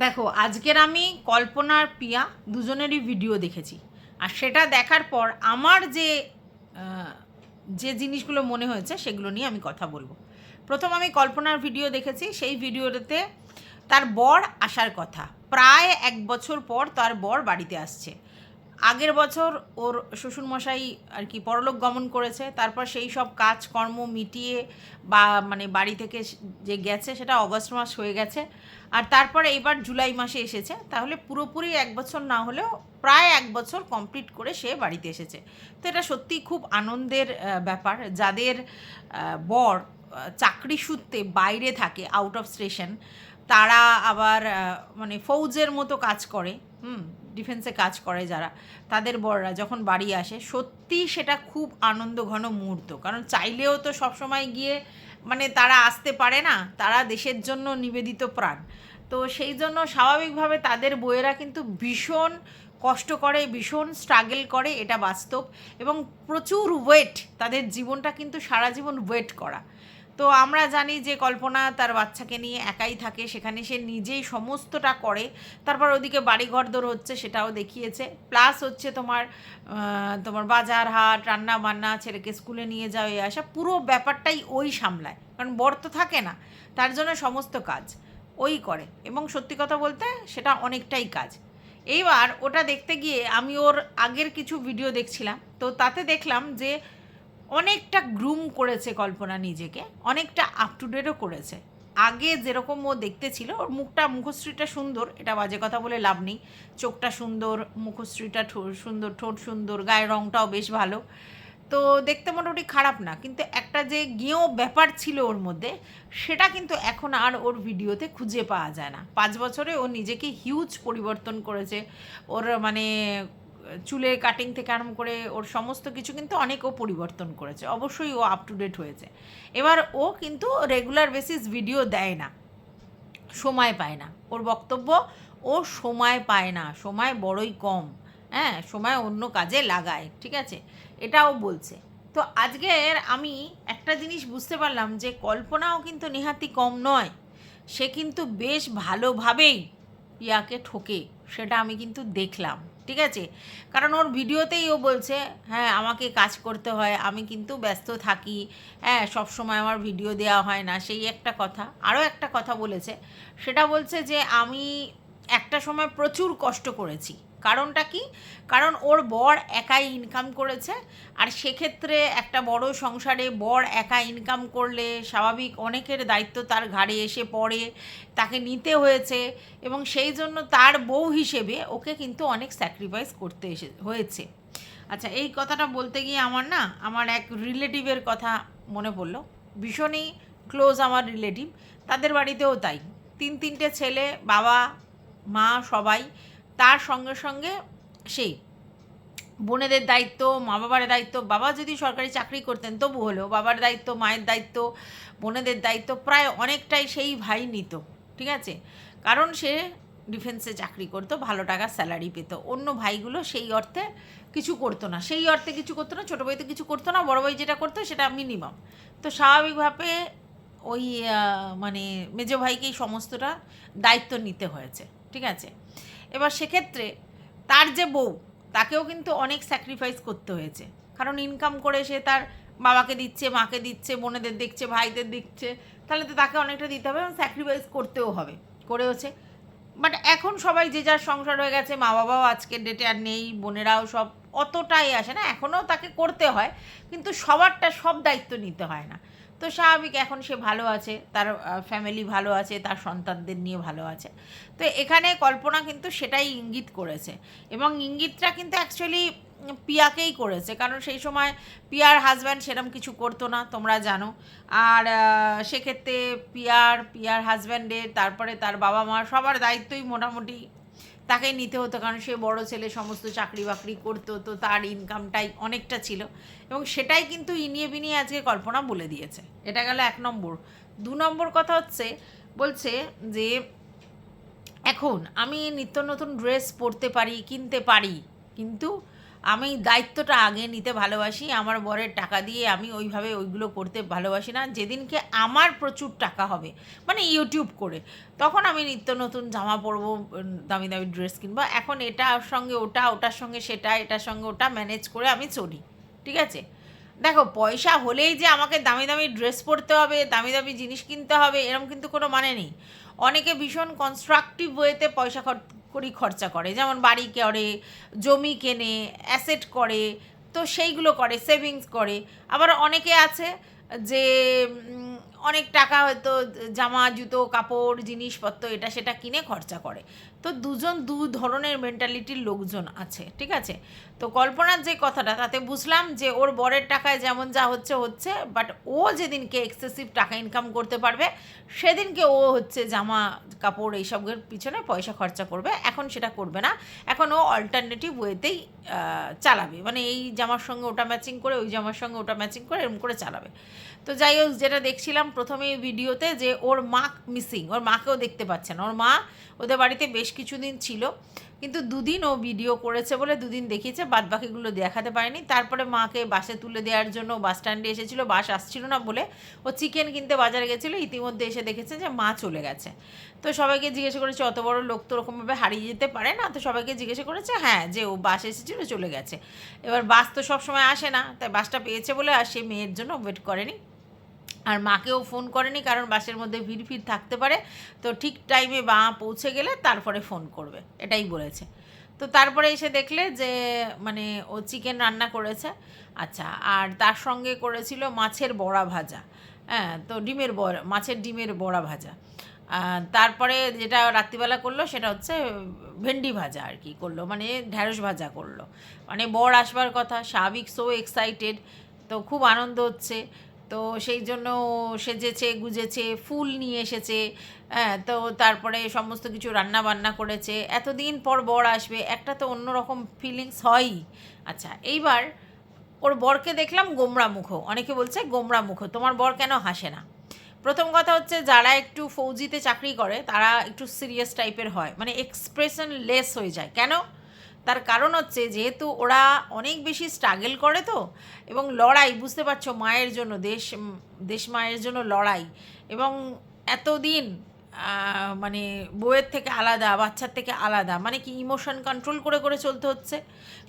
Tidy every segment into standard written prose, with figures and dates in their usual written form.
দেখো, আজকের আমি কল্পনা আর পিয়া দুজনেরই ভিডিও দেখেছি। আর সেটা দেখার পর আমার আহ, যে জিনিসগুলো মনে হয়েছে সেগুলো নিয়ে আমি কথা বলবো। প্রথম আমি কল্পনার ভিডিও দেখেছি। সেই ভিডিওটাতে তার বর আসার কথা, প্রায় 1 বছর পর তার বর বাড়িতে আসছে। আগের বছর ওর শ্বশুরমশাই আর কি পরলোক গমন করেছে, তারপর সেই সব কাজকর্ম মিটিয়ে বা মানে বাড়ি থেকে যে গেছে সেটা অগস্ট মাস হয়ে গেছে। আর তারপরে এইবার জুলাই মাসে এসেছে, তাহলে পুরোপুরি 1 বছর না হলেও প্রায় 1 বছর কমপ্লিট করে সে বাড়িতে এসেছে। তো এটা সত্যিই খুব আনন্দের ব্যাপার। যাদের বর চাকরি সূত্রে বাইরে থাকে, আউট অফ স্টেশন, তারা আবার মানে ফৌজের মতো কাজ করে, ডিফেন্সে কাজ করে যারা, তাদের বররা যখন বাড়ি আসে সত্যি সেটা খুব আনন্দঘন মুহূর্ত। কারণ চাইলেও তো সবসময় গিয়ে মানে তারা আসতে পারে না, তারা দেশের জন্য নিবেদিত প্রাণ। তো সেই জন্য স্বাভাবিকভাবে তাদের বউয়েরা কিন্তু ভীষণ কষ্ট করে, ভীষণ স্ট্রাগল করে, এটা বাস্তব। এবং প্রচুর ওয়েট, তাদের জীবনটা কিন্তু সারা জীবন ওয়েট করা। তো আমরা জানি যে কল্পনা তার বাচ্চাকে নিয়ে একাই থাকে, সেখানে সে নিজেই সমস্তটা করে। তারপর ওদিকে বাড়ি ঘরদোর হচ্ছে, সেটাও দেখিয়েছে। প্লাস হচ্ছে তোমার বাজার হাট, রান্না বান্না, ছেলেকে স্কুলে নিয়ে যাওয়া এই আসা, পুরো ব্যাপারটাই ওই সামলায়। কারণ বর তো থাকে না, তার জন্য সমস্ত কাজ ওই করে। এবং সত্যি কথা বলতে সেটা অনেকটাই কাজ। এইবার ওটা দেখতে গিয়ে আমি ওর আগের কিছু ভিডিও দেখছিলাম, তো তাতে দেখলাম যে অনেকটা গ্রুম করেছে কল্পনা নিজেকে, অনেকটা আপ টু ডেটও করেছে। আগে যেরকম ও দেখতে ছিল, ওর মুখশ্রীটা সুন্দর, এটা বাজে কথা বলে লাভ নেই। চোখটা সুন্দর, মুখশ্রীটা সুন্দর, ঠোঁট সুন্দর, গায়ের রঙটাও বেশ ভালো। তো দেখতে মোটামুটি খারাপ না, কিন্তু একটা যে গেঁয়ো ব্যাপার ছিল ওর মধ্যে, সেটা কিন্তু এখন আর ওর ভিডিওতে খুঁজে পাওয়া যায় না। 5 বছরে ও নিজেকে হিউজ পরিবর্তন করেছে। ওর মানে চুলের কাটিং থেকে আরম্ভ করে ওর সমস্ত কিছু কিন্তু অনেক ও পরিবর্তন করেছে। অবশ্যই ও আপ টু ডেট হয়েছে। এবার ও কিন্তু রেগুলার বেসিস ভিডিও দেয় না, সময় পায় না। ওর বক্তব্য, ও সময় পায় না, সময় বড়ই কম। হ্যাঁ, সময় অন্য কাজে লাগায়, ঠিক আছে, এটাও বলছে। তো আজকের আমি একটা জিনিস বুঝতে পারলাম যে কল্পনাও কিন্তু নেহাতি কম নয়। সে কিন্তু বেশ ভালোভাবেই পিয়াকে ঠোকে, সেটা আমি কিন্তু দেখলাম, ঠিক আছে। কারণ ওর ভিডিওতেই ও বলছে, হ্যাঁ আমাকে কাজ করতে হয়, আমি কিন্তু ব্যস্ত থাকি, হ্যাঁ সব সময় আমার ভিডিও দেওয়া হয় না, সেই একটা কথা। আরও একটা কথা বলেছে, সেটা বলছে যে আমি একটা সময় প্রচুর কষ্ট করেছি। কারণটা কি? কারণ ওর বর একাই ইনকাম করেছে। আর সেক্ষেত্রে একটা বড় সংসারে বর একা ইনকাম করলে স্বাভাবিক অনেকের দায়িত্ব তার ঘাড়ে এসে পড়ে, তাকে নিতে হয়েছে। এবং সেই জন্য তার বউ হিসেবে ওকে কিন্তু অনেক স্যাক্রিফাইস করতে হয়েছে। আচ্ছা, এই কথাটা বলতে গিয়ে আমার এক রিলেটিভের কথা মনে পড়লো। ভীষণই ক্লোজ আমার রিলেটিভ, তাদের বাড়িতেও তাই। 3-3টে ছেলে, বাবা মা সবাই। তার সঙ্গে সঙ্গে সেই বোনেদের দায়িত্ব, মা বাবার দায়িত্ব। বাবা যদি সরকারি চাকরি করতেন তবু হলেও বাবার দায়িত্ব, মায়ের দায়িত্ব, বোনেদের দায়িত্ব প্রায় অনেকটাই সেই ভাই নিত, ঠিক আছে। কারণ সে ডিফেন্সে চাকরি করতো, ভালো টাকার স্যালারি পেত। অন্য ভাইগুলো সেই অর্থে কিছু করতো না, সেই অর্থে কিছু করতো না। ছোটো ভাই তো কিছু করতো না, বড়ো ভাই যেটা করতো সেটা মিনিমাম। তো স্বাভাবিকভাবে ওই মানে মেজো ভাইকেই সমস্তটা দায়িত্ব নিতে হয়েছে, ঠিক আছে। এবার সেক্ষেত্রে তার যে বউ, তাকেও কিন্তু অনেক স্যাক্রিফাইস করতে হয়েছে। কারণ ইনকাম করে সে তার বাবাকে দিচ্ছে, মাকে দিচ্ছে, বোনেদের দেখছে, ভাইদের দেখছে, তাহলে তো তাকে অনেকটা দিতে হবে এবং স্যাক্রিফাইস করতেও হবে, করেওছে। বাট এখন সবাই যে যার সংসার হয়ে গেছে, মা বাবাও আজকের ডেটে আর নেই, বোনেরাও সব অতটাই আসে না, এখনও তাকে করতে হয়, কিন্তু সবারটা সব দায়িত্ব নিতে হয় না। তো স্বাভাবিক এখন সে ভালো আছে, তার ফ্যামিলি ভালো আছে, তার সন্তানদের নিয়ে ভালো আছে। তো এখানে কল্পনা কিন্তু সেটাই ইঙ্গিত করেছে। এবং ইঙ্গিতটা কিন্তু অ্যাকচুয়ালি পিয়াকেই করেছে, কারণ সেই সময় পিয়ার হাজব্যান্ড সেরম কিছু করতো না, তোমরা জানো। আর সেক্ষেত্রে পিয়ার হাজব্যান্ডের, তারপরে তার বাবা মা সবার দায়িত্বই মোটামুটি তাকে নিতে হতো। কারণ সে বড় ছেলে, সমস্ত চাকরি বাকরি করতো, তো তার ইনকামটাই অনেকটা ছিল। এবং সেটাই কিন্তু ইনিয়ে বিনিয়ে আজকে কল্পনা বলে দিয়েছে। এটা গেল 1 নম্বর। 2 নম্বর কথা হচ্ছে, বলছে যে এখন আমি নিত্য নতুন ড্রেস পরতে পারি, কিনতে পারি, কিন্তু আমি দায়িত্বটা আগে নিতে ভালোবাসি, আমার বরের টাকা দিয়ে আমি ওইভাবে ওইগুলো করতে ভালোবাসি না। যেদিনকে আমার প্রচুর টাকা হবে, মানে ইউটিউব করে, তখন আমি নিত্য নতুন জামা পরবো, দামি দামি ড্রেস কিনবো। এখন এটার সঙ্গে ওটা, ওটার সঙ্গে সেটা, এটার সঙ্গে ওটা ম্যানেজ করে আমি চলি, ঠিক আছে? দেখো, পয়সা হলেই যে আমাকে দামি দামি ড্রেস পরতে হবে, দামি দামি জিনিস কিনতে হবে, এরকম কিন্তু কোনো মানে নেই। অনেকে ভীষণ কনস্ট্রাকটিভ ওয়েতে পয়সা খরচা করে, যেমন বাড়ি করে, জমি কেনে, অ্যাসেট করে, তো সেইগুলো করে, সেভিংস করে। আবার অনেকে আছে যে অনেক টাকা হয়তো জামা জুতো কাপড় জিনিসপত্র এটা সেটা কিনে খরচা করে। তো দু ধরনের মেন্টালিটির লোকজন আছে, ঠিক আছে? তো কল্পনার যে কথাটা, তাতে বুঝলাম যে ওর বরের টাকায় যেমন যা হচ্ছে হচ্ছে, বাট ও যেদিনকে এক্সেসিভ টাকা ইনকাম করতে পারবে সেদিনকে ও হচ্ছে জামা কাপড় এইসবের পিছনে পয়সা খরচা করবে। এখন সেটা করবে না, এখন ও অল্টারনেটিভ ওয়েতেই চালাবে, মানে এই জামার সঙ্গে ওটা ম্যাচিং করে, ওই জামার সঙ্গে ওটা ম্যাচিং করে, এরকম করে চালাবে। তো যাই হোক, যেটা দেখছিলাম প্রথমেই ভিডিওতে, যে ওর মা মিসিং, ওর মাকেও দেখতে পাচ্ছে না। ওর মা ওদের বাড়িতে বেশ কিছুদিন ছিল, কিন্তু দুদিন ও ভিডিও করেছে বলে দুদিন দেখিয়েছে, বাদ বাকিগুলো দেখাতে পারেনি। তারপরে মাকে বাসে তুলে দেওয়ার জন্য বাস স্ট্যান্ডে এসেছিলো, বাস আসছিল না বলে ও চিকেন কিনতে বাজারে গেছিলো, ইতিমধ্যে এসে দেখেছে যে মা চলে গেছে। তো সবাইকে জিজ্ঞাসা করেছে, অত বড় লোক তো ওরকমভাবে হারিয়ে যেতে পারে না। তো সবাইকে জিজ্ঞাসা করেছে, হ্যাঁ, যে ও বাস এসেছিলো, চলে গেছে। এবার বাস তো সবসময় আসে না, তাই বাসটা পেয়েছে বলে আর সে মেয়ের জন্য ওয়েট করেনি, আর মাকেও ফোন করেনি, কারণ বাসের মধ্যে ভিড় থাকতে পারে। তো ঠিক টাইমে মা পৌঁছে গেলে তারপরে ফোন করবে, এটাই বলেছে। তো তারপরে এসে দেখলে যে মানে ও চিকেন রান্না করেছে, আচ্ছা, আর তার সঙ্গে করেছিল মাছের বড়া ভাজা। হ্যাঁ, তো মাছের ডিমের বড়া ভাজা। তারপরে যেটা রাত্রিবেলা করলো সেটা হচ্ছে ভেন্ডি ভাজা আর কি করলো, মানে ঢ্যাঁড়স ভাজা করলো। মানে বর আসবার কথা, স্বাভাবিক, সো এক্সাইটেড, তো খুব আনন্দ হচ্ছে। তো সেই জন্য সেজেছে গুজেছে, ফুল নিয়ে এসেছে। হ্যাঁ, তো তারপরে সমস্ত কিছু রান্না বান্না করেছে। এতদিন পর বর আসবে, একটা তো অন্যরকম ফিলিংস হয়ই। আচ্ছা, এইবার ওর বরকে দেখলাম গোমড়া মুখো। অনেকে বলছে গোমড়া মুখো, তোমার বর কেন হাসে না? প্রথম কথা হচ্ছে, যারা একটু ফৌজিতে চাকরি করে তারা একটু সিরিয়াস টাইপের হয়, মানে এক্সপ্রেশন লেস হয়ে যায়। কেন? তার কারণ হচ্ছে, যেহেতু ওরা অনেক বেশি স্ট্রাগল করে, তো এবং লড়াই, বুঝতে পারছো, মায়ের জন্য, দেশ মায়ের জন্য লড়াই, এবং এতদিন মানে বউয়ের থেকে আলাদা, বাচ্চার থেকে আলাদা, মানে কি ইমোশন কন্ট্রোল করে করে চলতে হচ্ছে।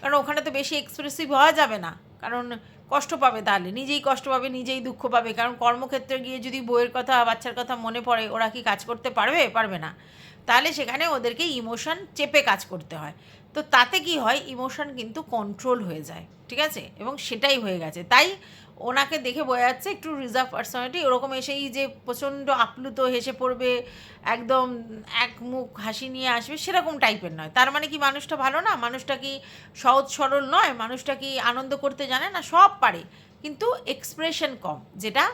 কারণ ওখানে তো বেশি এক্সপ্রেসিভ হওয়া যাবে না, কারণ কষ্ট পাবে, তাহলে নিজেই কষ্ট পাবে, নিজেই দুঃখ পাবে। কারণ কর্মক্ষেত্রে গিয়ে যদি বউয়ের কথা বাচ্চার কথা মনে পড়ে, ওরা কি কাজ করতে পারবে? পারবে না। তাহলে সেখানে ওদেরকে ইমোশন চেপে কাজ করতে হয়। তো তাতে কি হয়, ইমোশন কিন্তু কন্ট্রোল হয়ে যায়, ঠিক আছে? এবং সেটাই হয়ে গেছে। তাই ওনাকে দেখে বোঝা যাচ্ছে একটু রিজার্ভ পার্সোনালিটি। ওরকম এসেই যে প্রচণ্ড আপ্লুত হেসে পড়বে, একদম এক মুখ হাসি নিয়ে আসবে, সেরকম টাইপের নয়। তার মানে কি মানুষটা ভালো না? মানুষটা কি সহজ সরল নয়? মানুষটা কি আনন্দ করতে জানে না? সব পারে, কিন্তু এক্সপ্রেশন কম, যেটা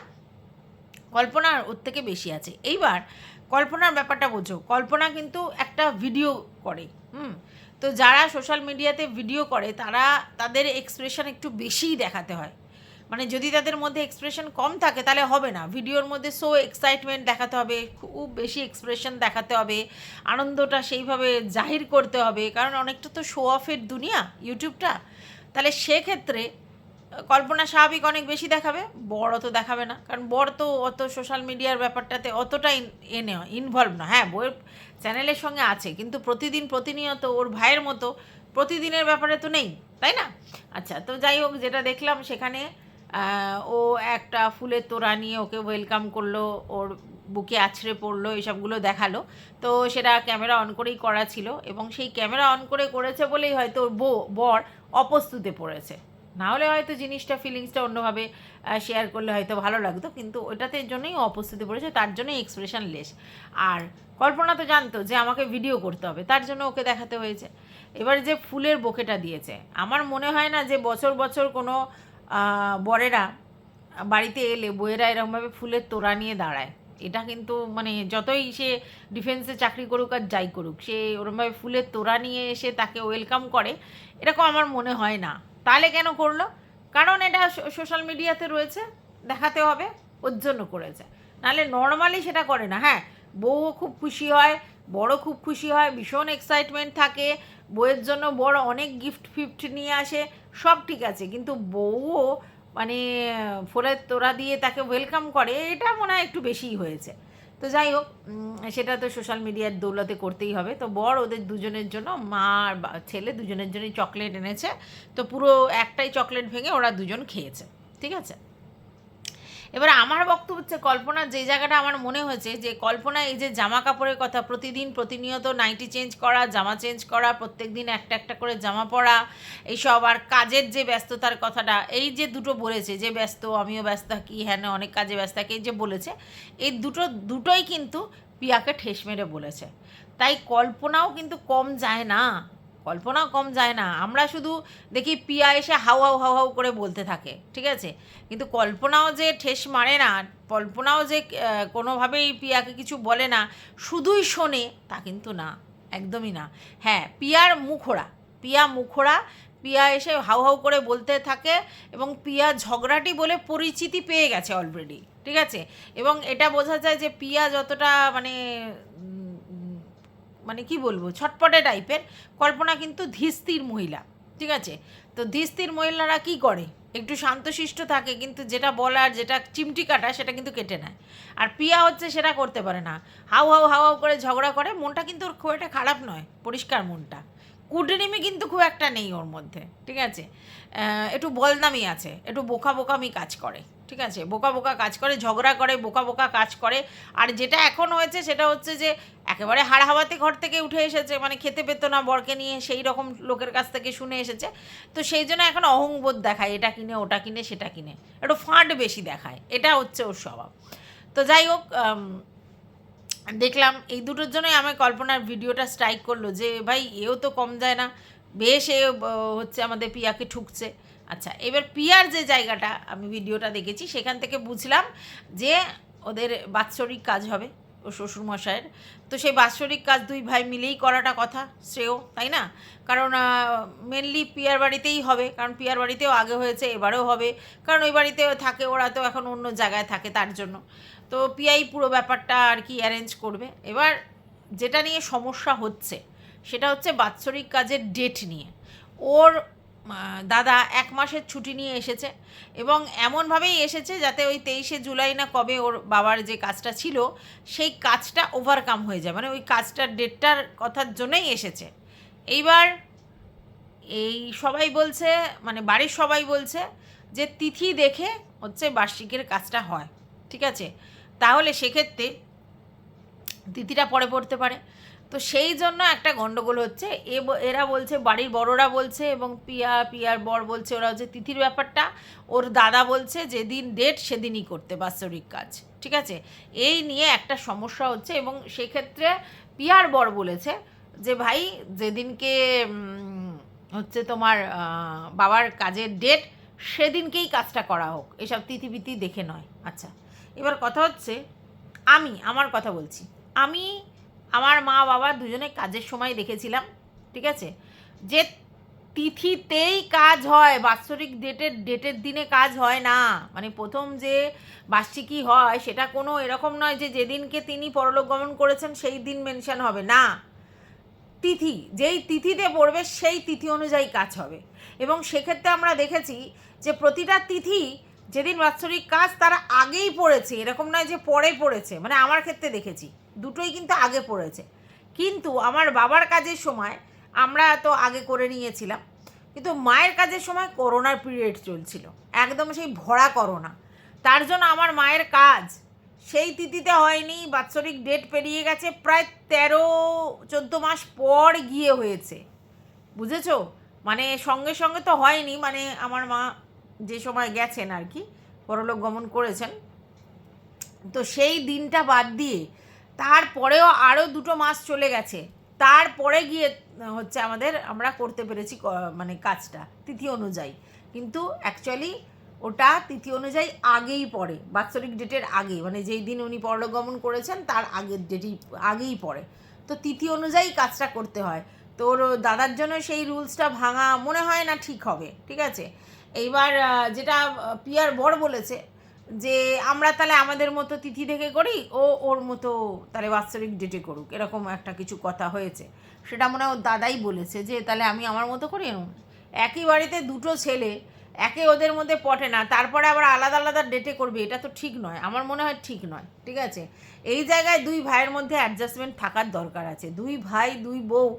কল্পনার ওর থেকে বেশি আছে। এইবার কল্পনার ব্যাপারটা বোঝো, কল্পনা কিন্তু একটা ভিডিও করে। তো যারা সোশ্যাল মিডিয়াতে ভিডিও করে তারা, তাদের এক্সপ্রেশন একটু বেশিই দেখাতে হয়। মানে যদি তাদের মধ্যে এক্সপ্রেশন কম থাকে তাহলে হবে না। ভিডিওর মধ্যে সো এক্সাইটমেন্ট দেখাতে হবে, খুব বেশি এক্সপ্রেশন দেখাতে হবে, আনন্দটা সেইভাবে জাহির করতে হবে, কারণ অনেকটা তো শো অফের দুনিয়া ইউটিউবটা। তাহলে সেক্ষেত্রে কল্পনা স্বাভাবিক অনেক বেশি দেখাবে, বর অত দেখাবে না, কারণ বর তো অত সোশ্যাল মিডিয়ার ব্যাপারটাতে অতটা ইনভলভ না। হ্যাঁ, বইয়ের চ্যানেলের সঙ্গে আছে, কিন্তু প্রতিদিন প্রতিনিয়ত ওর ভাইয়ের মতো প্রতিদিনের ব্যাপারে তো নেই, তাই না? আচ্ছা, তো যাই হোক, যেটা দেখলাম সেখানে ও একটা ফুলের তোড়া নিয়ে ওকে ওয়েলকাম করলো, ওর বুকে আছড়ে পড়লো, এসবগুলো দেখালো। তো সেটা ক্যামেরা অন করেই করা ছিল, এবং সেই ক্যামেরা অন করে করেছে বলেই হয়তো ওর বর অপ্রস্তুতে পড়েছে। না হলে হয়তো জিনিসটা, ফিলিংসটা অন্যভাবে শেয়ার করলে হয়তো ভালো লাগতো, কিন্তু ওটাতে জন্যই অপ্রস্তুতি পড়েছে, তার জন্যই এক্সপ্রেশন লেস। আর কল্পনা তো জানতো যে আমাকে ভিডিও করতে হবে, তার জন্য ওকে দেখাতে হয়েছে। এবার যে ফুলের বোকেটা দিয়েছে, আমার মনে হয় না যে বছর বছর কোনো বরেরা বাড়িতে এলে বউয়েরা এরকমভাবে ফুলের তোড়া নিয়ে দাঁড়ায়। এটা কিন্তু মানে যতই সে ডিফেন্সে চাকরি করুক আর যাই করুক, সে ওরকমভাবে ফুলের তোড়া নিয়ে এসে তাকে ওয়েলকাম করে, এরকম আমার মনে হয় না। তাহলে কেন করলো? কারণ এটা সোশ্যাল মিডিয়াতে রয়েছে, দেখাতে হবে, ওর জন্য করেছে। নাহলে নর্মালি সেটা করে না। হ্যাঁ, বউও খুব খুশি হয়, বড় খুব খুশি হয়, ভীষণ এক্সাইটমেন্ট থাকে, বউয়ের জন্য বড় অনেক গিফট ফিফট নিয়ে আসে, সব ঠিক আছে, কিন্তু বউও মানে ফুলের তোড়া দিয়ে তাকে ওয়েলকাম করে, এটা মনে হয় একটু বেশিই হয়েছে। তো যাই হোক, সেটা তো সোশ্যাল মিডিয়ার দৌলতে করতেই হবে। তো বর ওদের দুজনের জন্য, মা আর ছেলে দুজনের জন্যই চকলেট এনেছে। তো পুরো একটাই চকলেট ভেঙে ওরা দুজন খেয়েছে, ঠিক আছে। এবার আমার বক্তব্য হচ্ছে, কল্পনার যে জায়গাটা আমার মনে হয়েছে যে কল্পনা এই যে জামা কাপড়ের কথা, প্রতিদিন প্রতিনিয়ত নাইটি চেঞ্জ করা, জামা চেঞ্জ করা, প্রত্যেক দিন একটা একটা করে জামা পরা, এইসব, আর কাজের যে ব্যস্ততার কথাটা, এই যে দুটো বলেছে যে ব্যস্ত, আমিও ব্যস্ত থাকি, হ্যাঁ না অনেক কাজে ব্যস্ত থাকি, এই যে বলেছে, এই দুটোই কিন্তু পিয়াকে ঠেস মেরে বলেছে। তাই কল্পনাও কিন্তু কম যায় না, কল্পনাও কম যায় না। আমরা শুধু দেখি পিয়া এসে হাউ হাউ হাউ হাউ করে বলতে থাকে, ঠিক আছে, কিন্তু কল্পনাও যে ঠেস মারে না, কল্পনাও যে কোনোভাবেই পিয়াকে কিছু বলে না, শুধুই শোনে তা কিন্তু না, একদমই না। হ্যাঁ, পিয়ার মুখোড়া, পিয়া মুখোড়া, পিয়া এসে হাউ হাউ করে বলতে থাকে, এবং পিয়া ঝগড়াটি বলে পরিচিতি পেয়ে গেছে অলরেডি, ঠিক আছে। এবং এটা বোঝা যায় যে পিয়া যতটা মানে মানে কি বলবো, ছটপটে টাইপের, কল্পনা কিন্তু ধীরস্থির মহিলা, ঠিক আছে। তো ধীরস্থির মহিলারা কি করে, একটু শান্তশিষ্ট থাকে, কিন্তু যেটা বলার, যেটা চিমটি কাটা, সেটা কিন্তু কেটে নেয়। আর পিয়া হচ্ছে সেটা করতে পারে না, হাউ হাউ হাউ হাউ করে ঝগড়া করে। মনটা কিন্তু ওর খুব একটা খারাপ নয়, পরিষ্কার মনটা, কুটনিমি কিন্তু খুব একটা নেই ওর মধ্যে, ঠিক আছে। একটু বলদামি আছে, একটু বোকা বোকামি কাজ করে, ঠিক আছে, বোকা বোকা কাজ করে, ঝগড়া করে, বোকা বোকা কাজ করে। আর যেটা এখন হয়েছে সেটা হচ্ছে যে একেবারে হাড় হাওয়াতে ঘর থেকে উঠে এসেছে, মানে খেতে পেতো না বরকে নিয়ে, সেই রকম লোকের কাছ থেকে শুনে এসেছে। তো সেই জন্য এখন অহংবোধ দেখায়, এটা কিনে, ওটা কিনে, সেটা কিনে, একটু ফাঁট বেশি দেখায়, এটা হচ্ছে ওর স্বভাব। তো যাই হোক, দেখলাম এই দুটোর জন্যই আমার কল্পনার ভিডিওটা স্ট্রাইক করলো, যে ভাই এও তো কম যায় না, বেশ এ হচ্ছে আমাদের পিয়াকে ঠুকছে। আচ্ছা, এবার পিয়ার যে জায়গাটা আমি ভিডিওটা দেখেছি, সেখান থেকে বুঝলাম যে ওদের বাৎসরিক কাজ হবে ও শ্বশুরমশাইয়ের। তো সেই বাৎসরিক কাজ দুই ভাই মিলেই করাটা কথা শ্রেয়, তাই না? কারণ মেনলি পিয়ার বাড়িতেই হবে, কারণ পিয়ার বাড়িতেও আগে হয়েছে, এবারেও হবে, কারণ ওই বাড়িতেও থাকে, ওরা তো এখন অন্য জায়গায় থাকে, তার জন্য। তো পিয়াই পুরো ব্যাপারটা আর কি অ্যারেঞ্জ করবে। এবার যেটা নিয়ে সমস্যা হচ্ছে সেটা হচ্ছে বাৎসরিক কাজের ডেট নিয়ে। ওর দাদা 1 মাসের ছুটি নিয়ে এসেছে, এবং এমনভাবেই এসেছে যাতে ওই 23শে জুলাই না কবে ওর বাবার যে কাজটা ছিল সেই কাজটা ওভারকাম হয়ে যায়, মানে ওই কাজটার ডেটটার কথার জন্যই এসেছে। এইবার এই সবাই বলছে, মানে বাড়ির সবাই বলছে যে তিথি দেখে হচ্ছে বার্ষিকের কাজটা হয়, ঠিক আছে, তাহলে সেক্ষেত্রে তিথিটা পরে পড়তে পারে। তো সেই জন্য একটা গণ্ডগোল হচ্ছে। এরা বলছে, বাড়ির বড়রা বলছে, এবং পিয়ার বর বলছে ওরা হচ্ছে তিথির ব্যাপারটা, ওর দাদা বলছে যেদিন ডেট সেদিনই করতে বাৎসরিক কাজ, ঠিক আছে। এই নিয়ে একটা সমস্যা হচ্ছে, এবং সেক্ষেত্রে পিয়ার বর বলেছে যে ভাই যেদিনকে হচ্ছে তোমার বাবার কাজের ডেট, সেদিনকেই কাজটা করা হোক, এসব তিথি দেখে নয়। আচ্ছা, এবার কথা হচ্ছে, আমার কথা বলছি, আমি আমার মা বাবা দুজনে কাজের সময় দেখেছিলাম, ঠিক আছে, যে তিথিতেই কাজ হয়, বাৎসরিক ডেটের দিনে কাজ হয় না। মানে প্রথম যে বার্ষিকী হয় সেটা কোনো এরকম নয় যে যেদিনকে তিনি পরলোক গমন করেছেন সেই দিন মেনশন হবে না, তিথি যেই তিথিতে পড়বে সেই তিথি অনুযায়ী কাজ হবে। এবং সেক্ষেত্রে আমরা দেখেছি যে প্রতিটা তিথি যেদিন বাৎসরিক কাজ তার আগেই পড়েছে, এরকম নয় যে পরে পড়েছে, মানে আমার ক্ষেত্রে দেখেছি দুটোই কিন্তু আগে পড়েছে। কিন্তু আমার বাবার কাজের সময় আমরা তো আগে করে নিয়েছিলাম, কিন্তু মায়ের কাজের সময় করোনার পিরিয়ড চলছিল, একদম সেই ভরা করোনা, তার জন্য আমার মায়ের কাজ সেই তিথিতে হয়নি, বাৎসরিক ডেট পেরিয়ে গেছে, প্রায় 13-14 মাস পর গিয়ে হয়েছে, বুঝেছো? মানে সঙ্গে সঙ্গে তো হয়নি, মানে আমার মা যে সময় গেছেন আর কি, পরলোক গমন করেছেন, তো সেই দিনটা বাদ দিয়ে তারপরেও আরও 2 মাস চলে গেছে, তারপরে গিয়ে হচ্ছে আমরা করতে পেরেছি মানে কাজটা তিথি অনুযায়ী। কিন্তু অ্যাকচুয়ালি ওটা তিথি অনুযায়ী আগেই পড়ে, বাৎসরিক ডেটের আগে, মানে যেই দিন উনি পরলোক গমন করেছেন তার আগের ডেটই আগেই পড়ে। তো তিথি অনুযায়ী কাজটা করতে হয়। তোর দাদার জন্য সেই রুলসটা ভাঙা মনে হয় না ঠিক হবে, ঠিক আছে। এইবার যেটা পিয়ার বর বলেছে যে আমরা তাহলে আমাদের মতো তিথি থেকে করি, ও ওর মতো তাহলে বাৎসরিক ডেটে করুক, এরকম একটা কিছু কথা হয়েছে। সেটা মনে হয় ওর দাদাই বলেছে যে তাহলে আমি আমার মতো করি। এরকম একই বাড়িতে দুটো ছেলে, একে ওদের মধ্যে পটে না, তারপরে আবার আলাদা আলাদা ডেটে করবে, এটা তো ঠিক নয়, আমার মনে হয় ঠিক নয়। ঠিক আছে, এই জায়গায় দুই ভাইয়ের মধ্যে অ্যাডজাস্টমেন্ট থাকার দরকার আছে। দুই ভাই দুই বউ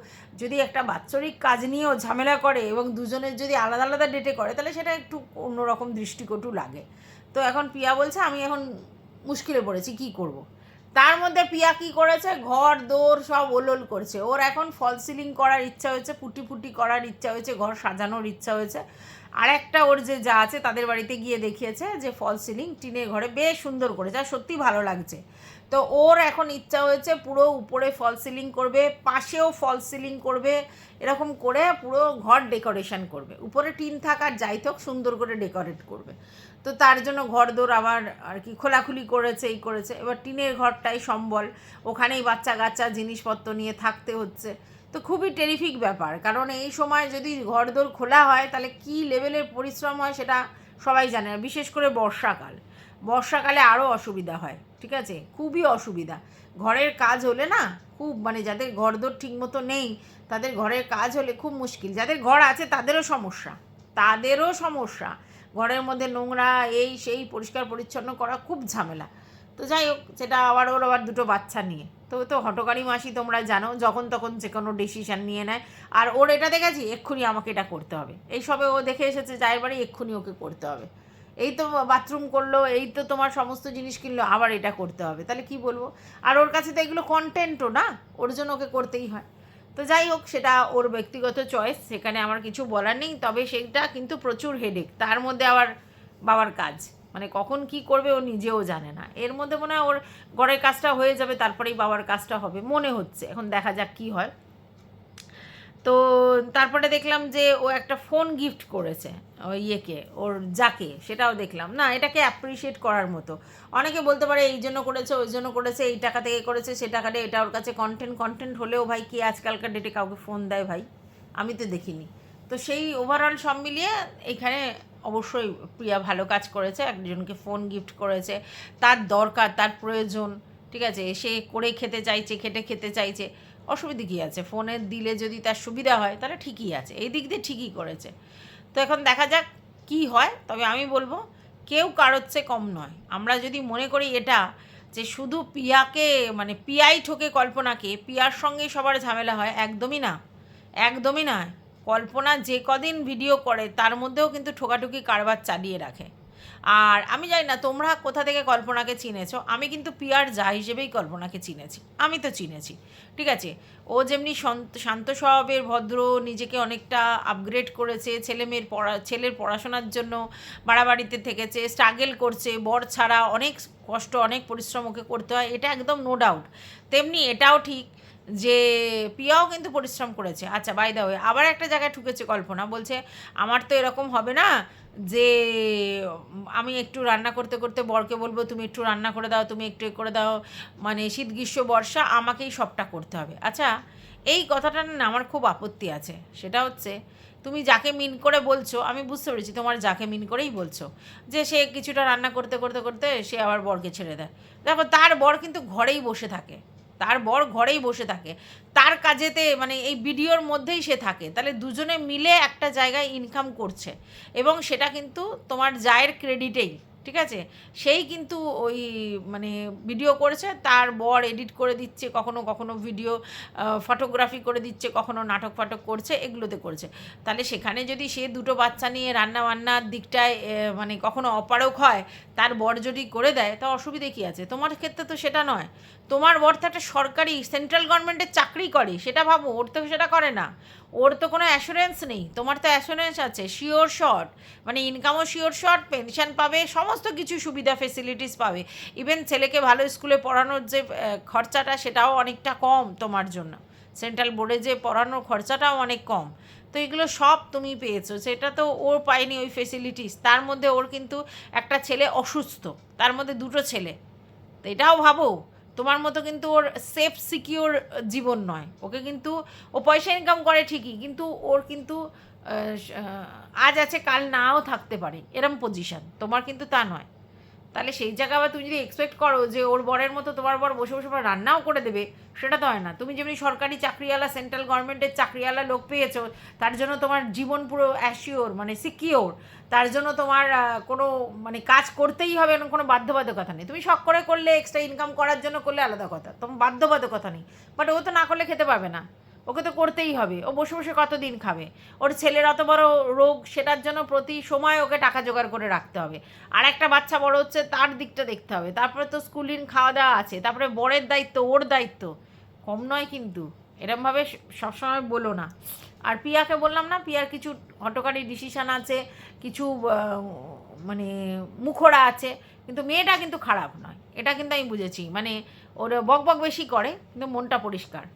যদি একটা বাৎসরিক কাজ নিয়েও ঝামেলা করে এবং দুজনের যদি আলাদা আলাদা ডেটে করে, তাহলে সেটা একটু অন্যরকম দৃষ্টিকটু লাগে। তো এখন পিয়া বলছে আমি এখন মুশকিলে পড়েছি, কি করব। তার মধ্যে পিয়া কি করেছে, ঘর দৌড় সব ওলল করছে। ওর এখন ফল সিলিং করার ইচ্ছা হয়েছে, পুটি পুটি করার ইচ্ছা হয়েছে, ঘর সাজানোর ইচ্ছা হয়েছে। আর একটা ওর যে যা আছে তাদের বাড়িতে গিয়ে দেখিয়েছে যে ফল সিলিং টিনের ঘরে বেশ সুন্দর করেছে, আর সত্যি ভালো লাগছে। তো ওর এখন ইচ্ছা হয়েছে পুরো উপরে ফল সিলিং করবে, পাশেও ফল সিলিং করবে, এরকম করে পুরো ঘর ডেকোরেশন করবে। উপরে টিন থাকার যাই থাক সুন্দর করে ডেকোরেট করবে। তো তার জন্য ঘরদোর আবার আর কি খোলাখুলি করেছে, এই করেছে। এবার টিনের ঘরটাই সম্বল, ওখানেই বাচ্চা কাচ্চা জিনিসপত্র নিয়ে থাকতে হচ্ছে। তো খুবই টেরিফিক ব্যাপার, কারণ এই সময় যদি ঘরদোর খোলা হয় তাহলে কী লেভেলের পরিশ্রম হয় সেটা সবাই জানে। বিশেষ করে বর্ষাকালে আরও অসুবিধা হয়। ঠিক আছে, খুবই অসুবিধা। ঘরের কাজ হলে না খুব, মানে যাদের ঘরদোর ঠিকমতো নেই তাদের ঘরের কাজ হলে খুব মুশকিল। যাদের ঘর আছে তাদেরও সমস্যা। ঘরের মধ্যে নোংরা এই সেই পরিষ্কার পরিচ্ছন্ন করা খুব ঝামেলা। তো যাই হোক, সেটা ওর আবার দুটো বাচ্চা নিয়ে, তো হটকারী মাসি তোমরা জানো, যখন তখন যে কোনো ডিসিশান নিয়ে নেয়। আর ওর এটা দেখেছি এক্ষুনি আমাকে এটা করতে হবে, এই সবে ও দেখে এসেছে যায়ের বাড়ি, এক্ষুনি ওকে করতে হবে। এই তো বাথরুম করলো, এই তো তোমার সমস্ত জিনিস কিনলো, আবার এটা করতে হবে, তাহলে কি বলবো। আর ওর কাছে তো এগুলো কন্টেন্টও না, ওর জন্য ওকে করতেই হয়। তো যাই হোক, সেটা ওর ব্যক্তিগত চয়েস, সেখানে আমার কিছু বলার নেই। তবে সেটা কিন্তু প্রচুর হেডেক, তার মধ্যে আবার বাবার কাজ, মানে কখন কি করবে ও নিজেও জানে না। এর মধ্যে মনে হয় ওর ঘরের কাজটা হয়ে যাবে, তারপরেই বাবার কাজটা হবে মনে হচ্ছে, এখন দেখা যাক কি হয়। তো তারপরে দেখলাম যে ও একটা ফোন গিফট করেছে ওই ইয়েকে, ওর যাকে, সেটাও দেখলাম। না, এটাকে অ্যাপ্রিসিয়েট করার মতো। অনেকে বলতে পারে এই জন্য করেছে, ওই জন্য করেছে, এই টাকা থেকে করেছে, সে টাকা দিয়ে, এটা ওর কাছে কন্টেন্ট হলেও ভাই কে আজকালকার ডেটে কাউকে ফোন দেয় ভাই? আমি তো দেখিনি। তো সেই ওভারঅল সব মিলিয়ে এখানে অবশ্যই প্রিয়া ভালো কাজ করেছে, একজনকে ফোন গিফট করেছে। তার দরকার, তার প্রয়োজন। ঠিক আছে, সে করে খেতে চাইছে, খেতে চাইছে, অসুবিধে কী আছে? ফোনে দিলে যদি তার সুবিধা হয় তাহলে ঠিকই আছে, এই দিক দিয়ে ঠিকই করেছে। তো এখন দেখা যাক কি হয়। তবে আমি বলবো কেউ কারোর চেয়ে কম নয়। আমরা যদি মনে করি এটা যে শুধু পিয়াকে, মানে পিয়াই ঠকে কল্পনাকে, পিয়ার সঙ্গেই সবার ঝামেলা হয়, একদমই না, একদমই নয়। কল্পনা যে কদিন ভিডিও করে তার মধ্যেও কিন্তু ঠোকাঠুকি কারবার চালিয়ে রাখে। আর আমি জানি না তোমরা কোথা থেকে কল্পনাকে চিনেছো, আমি কিন্তু পিয়ার যা হিসেবেই কল্পনাকে চিনেছি, আমি তো চিনেছি। ঠিক আছে, ও যেমনি শান্ত স্বভাবের, ভদ্র, নিজেকে অনেকটা আপগ্রেড করেছে, ছেলের পড়াশোনার জন্য বাড়াবাড়িতে থেকেছে, স্ট্রাগল করছে, বর ছাড়া অনেক কষ্ট, অনেক পরিশ্রম ওকে করতে হয়, এটা একদম নো ডাউট। তেমনি এটাও ঠিক যে পিয়াও কিন্তু পরিশ্রম করেছে। আচ্ছা, বাই দ্য ওয়ে, আবার একটা জায়গায় ঠুকেছে কল্পনা, বলছে আমার তো এরকম হবে না যে আমি একটু রান্না করতে করতে বরকে বলবো তুমি একটু রান্না করে দাও, তুমি একটু করে দাও, মানে শীত গ্রীষ্ম বর্ষা আমাকেই সবটা করতে হবে। আচ্ছা, এই কথাটা না আমার খুব আপত্তি আছে। সেটা হচ্ছে তুমি যাকে মিন করে বলছো, আমি বুঝতে পেরেছি তোমার যাকে মিন করেই বলছো, যে সে কিছুটা রান্না করতে করতে করতে সে আবার বরকে ছেড়ে দেয়। দেখো, তার বর কিন্তু ঘরেই বসে থাকে, তার কাজেতে, মানে এই ভিডিওর মধ্যেই সে থাকে। তাহলে দুজনে মিলে একটা জায়গায় ইনকাম করছে, এবং সেটা কিন্তু তোমার জায়ের ক্রেডিটেই। ঠিক আছে, সেই কিন্তু ওই মানে ভিডিও করেছে, তার বর এডিট করে দিচ্ছে, কখনো কখনো ভিডিও ফটোগ্রাফি করে দিচ্ছে, কখনো নাটক ফাটক করছে, এগুলোতে করছে। তাহলে সেখানে যদি সে দুটো বাচ্চা নিয়ে রান্না বান্নার দিকটায় মানে কখনো অপারক হয়, তার বর যদি করে দেয়, তা অসুবিধে কী আছে? তোমার ক্ষেত্রে তো সেটা নয়। তোমার বর তো একটা সরকারি সেন্ট্রাল গভর্নমেন্টের চাকরি করে, সেটা ভাবো, ওর তো সেটা করে না। ওর তো কোনো অ্যাসুরেন্স নেই, তোমার তো অ্যাসুরেন্স আছে, শিওর শর্ট, মানে ইনকামও শিওর শর্ট, পেনশন পাবে, সমস্ত কিছু সুবিধা ফেসিলিটিস পাবে। ইভেন ছেলেকে ভালো স্কুলে পড়ানোর যে খরচাটা, সেটাও অনেকটা কম তোমার জন্য। সেন্ট্রাল বোর্ডে যে পড়ানোর খরচাটাও অনেক কম। তো এগুলো সব তুমি পেয়েছো, সেটা তো ওর পায়নি ওই ফেসিলিটিস। তার মধ্যে ওর কিন্তু একটা ছেলে অসুস্থ, তার মধ্যে দুটো ছেলে। তো এটাও ভাবো, তোমার মতো কিন্তু ওর সেফ সিকিওর জীবন নয়। ওকে কিন্তু, ও পয়সা ইনকাম করে ঠিকই, কিন্তু ওর কিন্তু আজ আছে কাল নাও থাকতে পারে, এরম পজিশন। তোমার কিন্তু তা নয়। তাহলে সেই জায়গায় আবার তুমি যদি এক্সপেক্ট করো যে ওর বরের মতো তোমার বর বসে বসে রান্নাও করে দেবে, সেটা তো হয় না। তুমি যেমনি সরকারি চাকরিওয়ালা, সেন্ট্রাল গভর্নমেন্টের চাকরিওয়ালা লোক পেয়েছো, তার জন্য তোমার জীবন পুরো অ্যাসিওর, মানে সিকিওর, তার জন্য তোমার কোনো মানে কাজ করতেই হবে এরকম কোনো বাধ্যবাধকতা নেই। তুমি শখ করে করলে, এক্সট্রা ইনকাম করার জন্য করলে আলাদা কথা, তোমার বাধ্যবাধকতা নেই। বাট ও তো না করলে খেতে পাবে না, ওকে তো করতেই হবে। ও বসে বসে কতদিন খাবে? ওর ছেলের অত বড় রোগ, সেটার জন্য প্রতি সময় ওকে টাকা জোগাড় করে রাখতে হবে। আর একটা বাচ্চা বড় হচ্ছে, তার দিকটা দেখতে হবে। তারপরে তো স্কুলিং, খাওয়া দাওয়া আছে, তারপরে বরের দায়িত্ব, ওর দায়িত্ব কম নয় কিন্তু। এরমভাবে সবসময় বলো না। আর পিয়াকে বললাম না, পিয়ার কিছু হটকারী ডিসিশান আছে, কিছু মানে মুখরা আছে, কিন্তু মেয়েটা কিন্তু খারাপ নয়, এটা কিন্তু আমি বুঝেছি। মানে ওর বক বক বেশি করে, কিন্তু মনটা পরিষ্কার।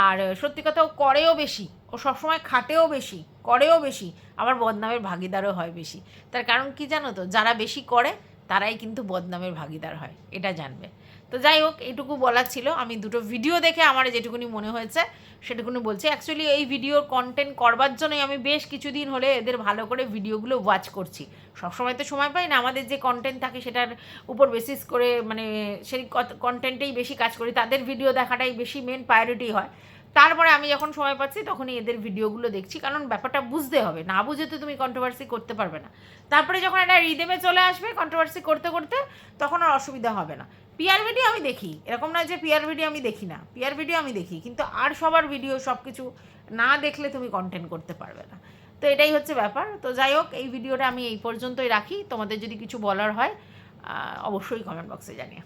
আর সত্যি কথা, ও করেও বেশি, ও সবসময় খাটেও বেশি, করেও বেশি, আবার বদনামের ভাগিদারও হয় বেশি। তার কারণ কি জানো তো, যারা বেশি করে তারাই কিন্তু বদনামের ভাগিদার হয়, এটা জানবে। তো যাই হোক, এইটুকু বলার ছিল। আমি দুটো ভিডিও দেখে আমার যেটুকুনি মনে হয়েছে সেটুকুনি বলছি। অ্যাকচুয়ালি এই ভিডিওর কন্টেন্ট করবার জন্যই আমি বেশ কিছুদিন হলে এদের ভালো করে ভিডিওগুলো ওয়াচ করছি। সবসময় তো সময় পাই না, আমাদের যে কন্টেন্ট থাকে সেটার উপর বেসিস করে, মানে সেই কন্টেন্টেই বেশি কাজ করি, তাদের ভিডিও দেখাটাই বেশি মেন প্রায়োরিটি হয়। তারপরে আমি যখন সময় পাচ্ছি তখনই এদের ভিডিওগুলো দেখছি, কারণ ব্যাপারটা বুঝতে হবে, না বুঝে তো তুমি কন্ট্রোভার্সি করতে পারবে না। তারপরে যখন একটা রিদেমে চলে আসবে কন্ট্রোভার্সি করতে করতে, তখন আর অসুবিধা হবে না। পিয়ার ভিডিও আমি দেখি, এরকম নয় যে পিয়ার ভিডিও আমি দেখি না, পিয়ার ভিডিও আমি দেখি, কিন্তু আর সবার ভিডিও সব কিছু না দেখলে তুমি কন্টেন্ট করতে পারবে না। তো এটাই হচ্ছে ব্যাপার। তো যাই হোক, এই ভিডিওটা আমি এই পর্যন্তই রাখি। তোমাদের যদি কিছু বলার হয় অবশ্যই কমেন্ট বক্সে জানিও।